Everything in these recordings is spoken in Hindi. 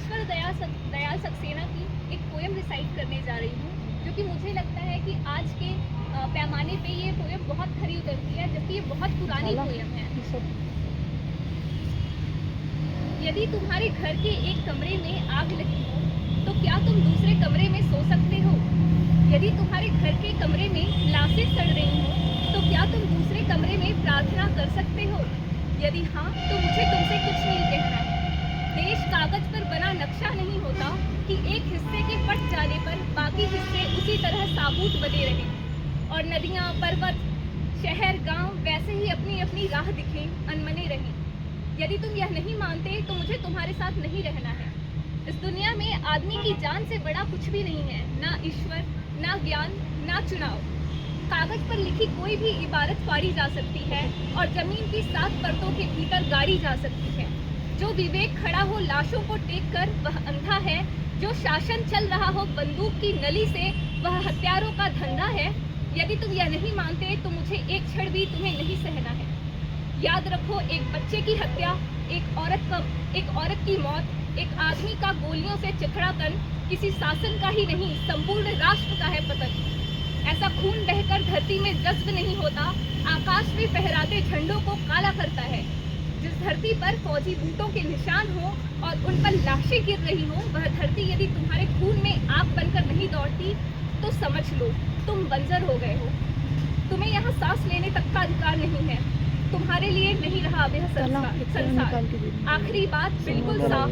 ईश्वर दयाल सक्सेना की एक पोएम रिसाइट करने जा रही हूँ, जो कि मुझे लगता है कि आज के पैमाने पे ये पोएम बहुत खरी उतरती है, जबकि ये बहुत पुरानी पोएम है। यदि तुम्हारे घर के एक कमरे में आग लगी हो, तो क्या तुम दूसरे कमरे में सो सकते हो? यदि तुम्हारे घर के कमरे में लाशें सड़ रही हो, तो क्या तुम दूसरे कमरे में प्रार्थना कर सकते हो? यदि हाँ, तो मुझे तुमसे कुछ नहीं कहना। देश कागज पर बना नक्शा नहीं होता कि एक हिस्से के फट जाने पर बाकी हिस्से उसी तरह साबूत बने रहें और नदियाँ, पर्वत, शहर, गांव वैसे ही अपनी अपनी राह दिखें, अनमने रहें। यदि तुम यह नहीं मानते तो मुझे तुम्हारे साथ नहीं रहना है। इस दुनिया में आदमी की जान से बड़ा कुछ भी नहीं है, ना ईश्वर, ना ज्ञान, ना चुनाव। कागज पर लिखी कोई भी इबारत फाड़ी जा सकती है और जमीन की 7 परतों के भीतर गाड़ी जा सकती है। जो विवेक खड़ा हो लाशों को टेक कर वह अंधा है, जो शासन चल रहा हो बंदूक की नली से वह हत्यारों का धंधा है। यदि तुम यह नहीं मानते तो मुझे एक क्षण भी तुम्हें नहीं सहना है। याद रखो, एक बच्चे की हत्या, एक औरत की मौत, एक आदमी का गोलियों से चिथड़ापन किसी शासन का ही नहीं, संपूर्ण राष्ट्र का है पतन। ऐसा खून बहकर धरती में जज्ब नहीं होता, आकाश में फहराते झंडों को काला करता है। जिस धरती पर फौजी बूटों के निशान हो और उन पर लाशें गिर रही हो, वह धरती यदि तुम्हारे खून में आग बनकर नहीं दौड़ती तो समझ लो तुम बंजर हो गए हो। तुम्हें यहाँ सांस लेने तक का अधिकार नहीं है। तुम्हारे लिए नहीं रहा अब यह संसार। आखिरी बात बिल्कुल साफ,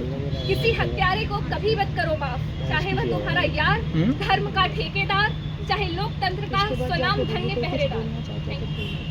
किसी हत्यारे को कभी मत करो माफ, चाहे वह तुम्हारा यार, धर्म का ठेकेदार, चाहे लोकतंत्र का स्वनाम धन्य पहरेदार।